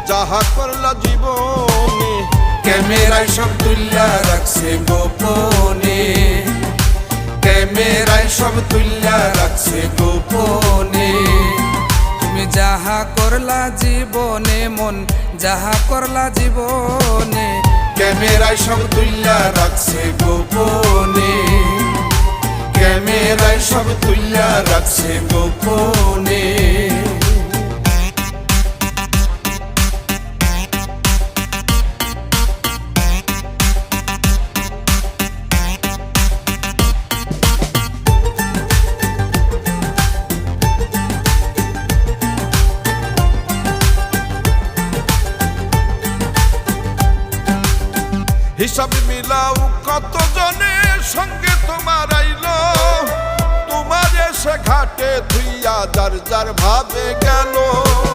যাহা করলা জীবনে। ক্যামেরায় সব তুল্লা রাখছে গোপনে, ক্যামেরায় সব তুল্লা রাখছে গোপনে। তুমি যাহা করলা জীবনে মন, যাহা করলা জীবনে, ক্যামেরায় সব তুল্লা রাখছে গোপনে, ক্যামেরায় সব তুল্লা রাখছে গোপনে। হিসাব মিলাও কত জনের সঙ্গে তোমার আইলো, তোমার এসে ঘাটে থুইয়া যার যার ভাবে গেল।